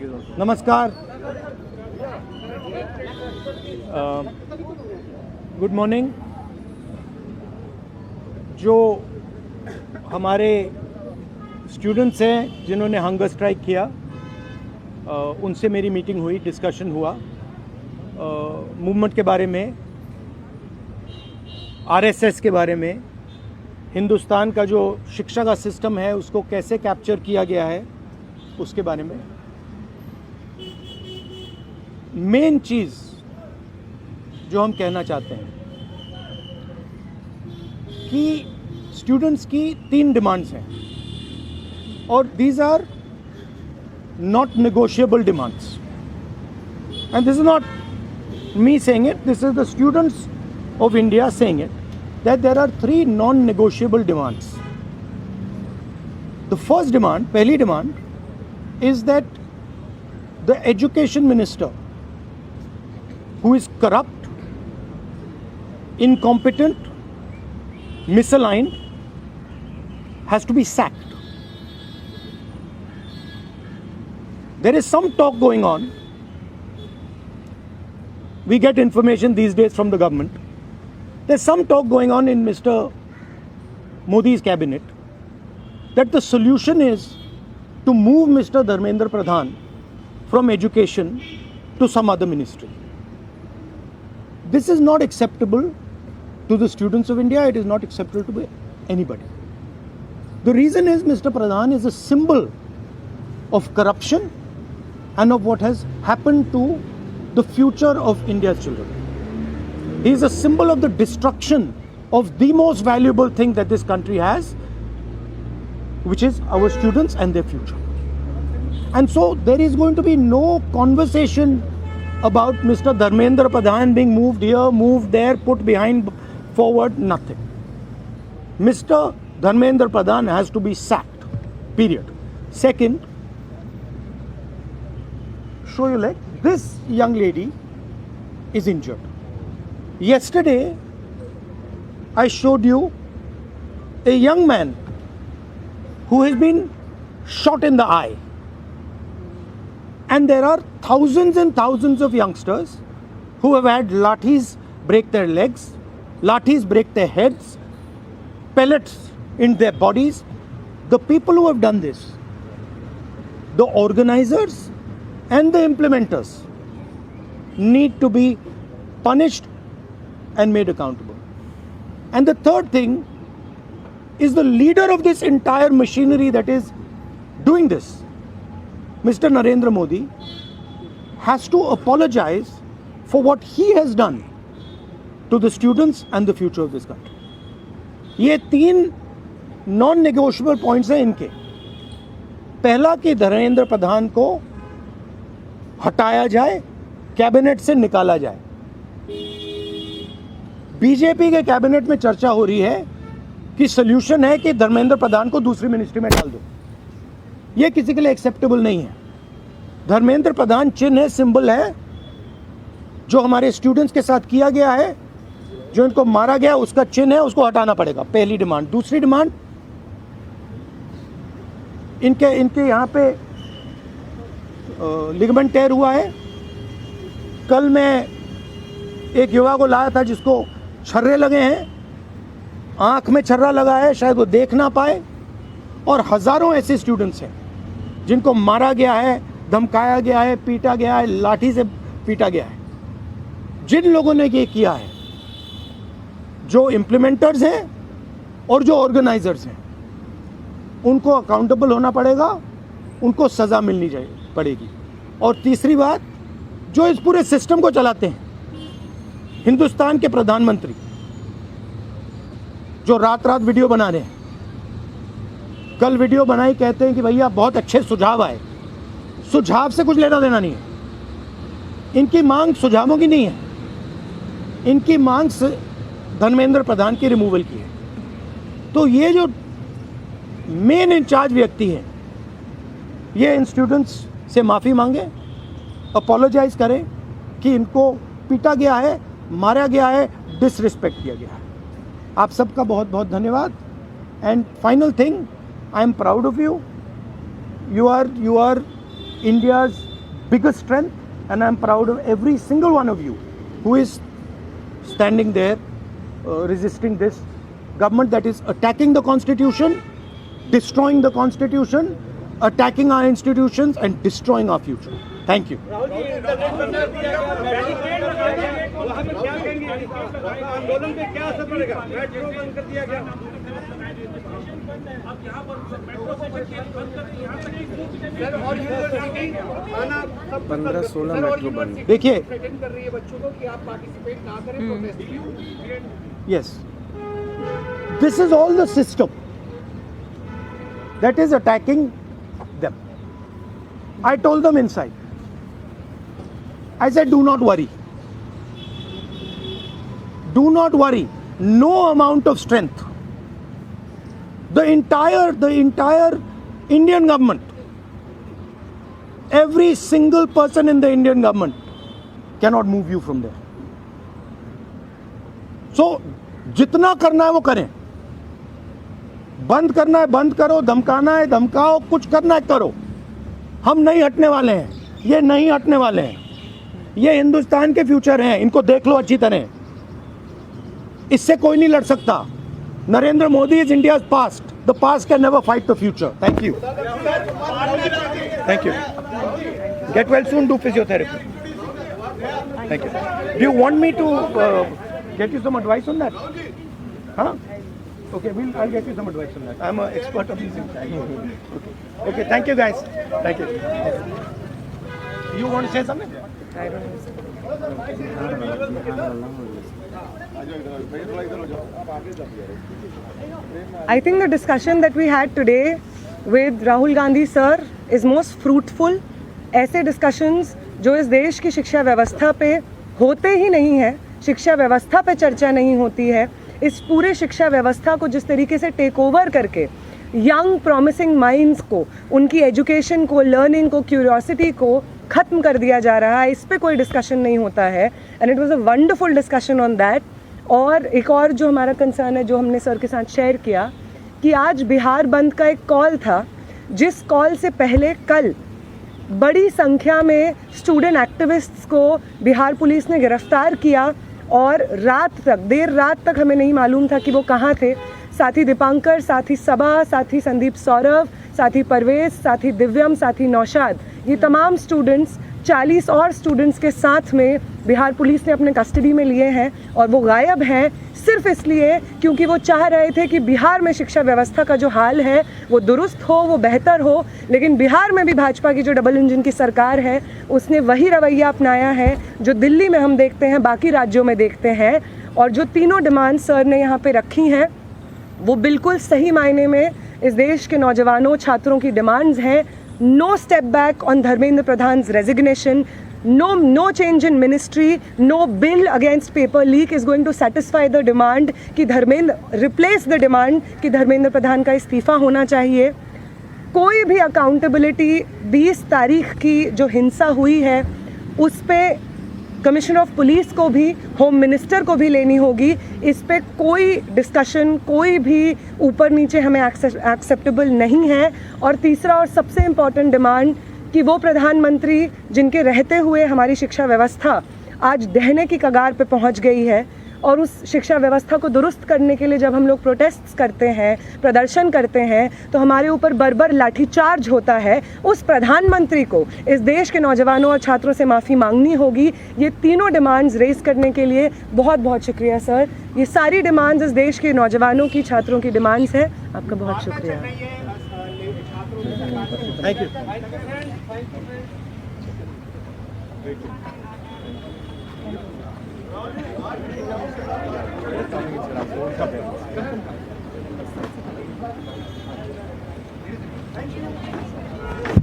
नमस्कार, good morning. जो हमारे स्टूडेंट्स हैं जिन्होंने हंगर स्ट्राइक किया, उनसे मेरी मीटिंग हुई, डिस्कशन हुआ मूवमेंट के बारे में, आरएसएस के बारे में, हिंदुस्तान का जो शिक्षा का सिस्टम है उसको कैसे कैप्चर किया गया है उसके बारे में। मेन चीज़ जो हम कहना चाहते हैं कि स्टूडेंट्स की 3 डिमांड्स हैं और these are not negotiable demands, and this is not me saying it, this is the students of India saying it, that there are 3 non-negotiable demands. The first demand, पहली demand, is that the education minister, who is corrupt, incompetent, misaligned, has to be sacked. There is some talk going on. We get information these days from the government. There's some talk going on in Mr. Modi's cabinet that the solution is to move Mr. Dharmendra Pradhan from education to some other ministry. This is not acceptable to the students of India. It is not acceptable to anybody. The reason is Mr. Pradhan is a symbol of corruption and of what has happened to the future of India's children. He is a symbol of the destruction of the most valuable thing that this country has, which is our students and their future. And so there is going to be no conversation about Mr. Dharmendra Pradhan being moved here, moved there, put behind, forward, nothing. Mr. Dharmendra Pradhan has to be sacked, period. Second, show your leg. This young lady is injured. Yesterday, I showed you a young man who has been shot in the eye. And there are thousands and thousands of youngsters who have had lathis break their legs, lathis break their heads, pellets in their bodies. The people who have done this, the organizers and the implementers, need to be punished and made accountable. And the third thing is the leader of this entire machinery that is doing this, Mr. Narendra Modi, has to apologize for what he has done to the students and the future of this country. ये 3 non-negotiable points हैं इनके। पहला कि धर्मेंद्र प्रधान को हटाया जाए, cabinet से निकाला जाए। बीजेपी के कैबिनेट में चर्चा हो रही है कि सॉल्यूशन है कि धर्मेंद्र प्रधान को दूसरी मिनिस्ट्री में डाल दो। यह किसी के लिए एक्सेप्टेबल नहीं है। धर्मेंद्र प्रधान चिन्ह है, सिंबल है, जो हमारे स्टूडेंट्स के साथ किया गया है, जो इनको मारा गया उसका चिन्ह है, उसको हटाना पड़ेगा। पहली डिमांड। दूसरी डिमांड, इनके यहाँ पे लिगामेंट टेयर हुआ है। कल मैं एक युवा को लाया था जिसको छर्रे लगे हैं, आंख में छर्रा लगा है, शायद वो देख ना पाए। और हजारों ऐसे स्टूडेंट्स हैं जिनको मारा गया है, धमकाया गया है, पीटा गया है, लाठी से पीटा गया है। जिन लोगों ने ये किया है, जो इम्प्लीमेंटर्स हैं और जो ऑर्गेनाइजर्स हैं, उनको अकाउंटेबल होना पड़ेगा, उनको सज़ा मिलनी पड़ेगी। और तीसरी बात, जो इस पूरे सिस्टम को चलाते हैं, हिंदुस्तान के प्रधानमंत्री, जो रात रात वीडियो बना रहे हैं, कल वीडियो बनाई, कहते हैं कि भैया बहुत अच्छे सुझाव आए। सुझाव से कुछ लेना देना नहीं है। इनकी मांग सुझावों की नहीं है, इनकी मांग धर्मेंद्र प्रधान की रिमूवल की है। तो ये जो मेन इंचार्ज व्यक्ति हैं, ये इन स्टूडेंट्स से माफ़ी मांगे, अपोलोजाइज करें कि इनको पीटा गया है, मारा गया है, डिसरिस्पेक्ट किया गया है। आप सबका बहुत बहुत धन्यवाद। And final thing, I am proud of you. You are India's biggest strength, and I'm proud of every single one of you who is standing there resisting this government that is attacking the constitution, destroying the constitution, attacking our institutions and destroying our future. Thank you. आंदोलन पे क्या असर पड़ेगा? Metro बंद कर दिया गया। अब यहाँ पर मेट्रो स्टेशन बंद कर दिया, यहाँ तक कि सर और यूनिवर्सिटी आना 15-16 मेट्रो बंद। देखिए, थ्रेटन कर रही है बच्चों को कि आप पार्टिसिपेट ना करें प्रोटेस्ट में। yes, this is all the system that is attacking them. I told them inside. I said, do not worry. Do not worry. No amount of strength. The entire Indian government, every single person in the Indian government cannot move you from there. So, जितना करना है वो करें. बंद करना है बंद करो, धमकाना है धमकाओ, कुछ करना है करो. हम नहीं हटने वाले हैं. ये नहीं हटने वाले हैं. ये हिंदुस्तान के फ्यूचर हैं. इनको देख लो अच्छी तरह. इससे कोई नहीं लड़ सकता. Narendra Modi is India's past. The past can never fight the future. Thank you. Thank you. Get well soon. Do physiotherapy. Thank you. Do you want me to get you some advice on that? Huh? Okay, I'll get you some advice on that. I'm an expert of these things. Okay, thank you guys. Thank you. You want to say something? I don't know. I think the discussion that we had today with Rahul Gandhi sir is most fruitful. ऐसे discussions जो इस देश की शिक्षा व्यवस्था पे होते ही नहीं है, शिक्षा व्यवस्था पे चर्चा नहीं होती है, इस पूरे शिक्षा व्यवस्था को जिस तरीके से टेक ओवर करके यंग प्रॉमिसिंग माइंड्स को, उनकी एजुकेशन को, लर्निंग को, क्यूरियोसिटी को ख़त्म कर दिया जा रहा है, इस पे कोई डिस्कशन नहीं होता है. And it was a wonderful discussion on that. और एक और जो हमारा कंसर्न है, जो हमने सर के साथ शेयर किया, कि आज बिहार बंद का एक कॉल था, जिस कॉल से पहले कल बड़ी संख्या में स्टूडेंट एक्टिविस्ट्स को बिहार पुलिस ने गिरफ्तार किया और रात तक, देर रात तक हमें नहीं मालूम था कि वो कहाँ थे. साथी दीपांकर, साथी सबा, साथी संदीप सौरभ, साथी परवेज, साथी दिव्यम, साथी नौशाद, ये तमाम स्टूडेंट्स 40 और स्टूडेंट्स के साथ में बिहार पुलिस ने अपने कस्टडी में लिए हैं और वो गायब हैं सिर्फ इसलिए क्योंकि वो चाह रहे थे कि बिहार में शिक्षा व्यवस्था का जो हाल है वो दुरुस्त हो, वो बेहतर हो. लेकिन बिहार में भी भाजपा की जो डबल इंजन की सरकार है उसने वही रवैया अपनाया है जो दिल्ली में हम देखते हैं, बाकी राज्यों में देखते हैं. और जो तीनों डिमांड सर ने यहाँ पे रखी हैं वो बिल्कुल सही मायने में इस देश के नौजवानों, छात्रों की डिमांड्स हैं. No step back on Dharmendra Pradhan's resignation. No change in ministry, no bill against paper leak is going to satisfy the demand कि replace the demand कि धर्मेंद्र प्रधान का इस्तीफा होना चाहिए. कोई भी अकाउंटेबिलिटी 20 तारीख की जो हिंसा हुई है उस पे कमिश्नर ऑफ पुलिस को भी, होम मिनिस्टर को भी लेनी होगी. इस पे कोई डिस्कशन, कोई भी ऊपर नीचे हमें एक्सेप्टेबल नहीं है. और तीसरा और सबसे इम्पॉर्टेंट डिमांड कि वो प्रधानमंत्री जिनके रहते हुए हमारी शिक्षा व्यवस्था आज ढहने की कगार पे पहुंच गई है, और उस शिक्षा व्यवस्था को दुरुस्त करने के लिए जब हम लोग प्रोटेस्ट करते हैं, प्रदर्शन करते हैं, तो हमारे ऊपर बर्बर लाठीचार्ज होता है. उस प्रधानमंत्री को इस देश के नौजवानों और छात्रों से माफ़ी मांगनी होगी. ये तीनों डिमांड्स रेज करने के लिए बहुत बहुत शुक्रिया सर. ये सारी डिमांड्स इस देश के नौजवानों की, छात्रों की डिमांड्स हैं. आपका बहुत शुक्रिया. Thank you. Thank you.